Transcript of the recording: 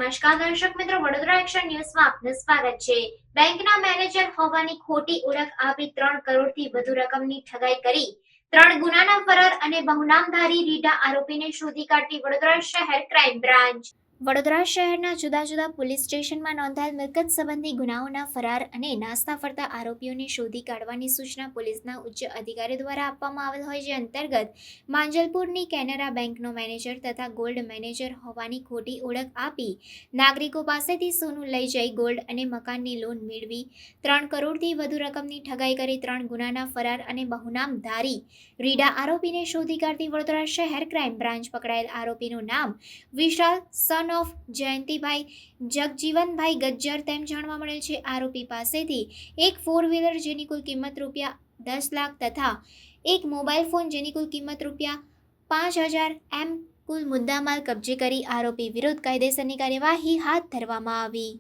નમસ્કાર દર્શક મિત્રો, વડોદરા એક્શન ન્યૂઝમાં આપનું સ્વાગત છે। બેંકના મેનેજર હોવાની ખોટી ઓળખ આપી 3 કરોડથી વધુ રકમની ઠગાઈ કરી 3 ગુનાના ફરાર અને બહુનામધારી રીઢા આરોપીને શોધી કાઢતી વડોદરા શહેર ક્રાઇમ બ્રાન્ચ। વડોદરા શહેરના જુદા જુદા પોલીસ સ્ટેશનમાં નોંધાયેલ મિલકત સંબંધી ગુનાઓના ફરાર અને નાસ્તા ફરતા આરોપીઓને શોધી કાઢવાની સૂચના પોલીસના ઉચ્ચ અધિકારીઓ દ્વારા આપવામાં આવેલ હોય, જે અંતર્ગત માંજલપુરની કેનરા બેંકનો મેનેજર તથા ગોલ્ડ મેનેજર હોવાની ખોટી ઓળખ આપી નાગરિકો પાસેથી સોનું લઈ જઈ ગોલ્ડ અને મકાનની લોન મેળવી 3 કરોડથી વધુ રકમની ઠગાઈ કરી 3 ગુનાના ફરાર અને બહુનામધારી રીઢા આરોપીને શોધી કાઢતી વડોદરા શહેર ક્રાઇમ બ્રાન્ચ। પકડાયેલ આરોપીનું નામ વિશાલ સન ઓફ જયંતિભાઈ જગજીવનભાઈ ગજ્જર તેમ જાણવા મળેલ છે। આરોપી પાસેથી એક 4 વ્હીલર જેની કુલ કિંમત રૂપિયા 10 લાખ તથા એક મોબાઈલ ફોન જેની કુલ કિંમત રૂપિયા 5,000 એમ કુલ મુદ્દામાલ કબજે કરી આરોપી વિરુદ્ધ કાયદેસરની કાર્યવાહી હાથ ધરવામાં આવી।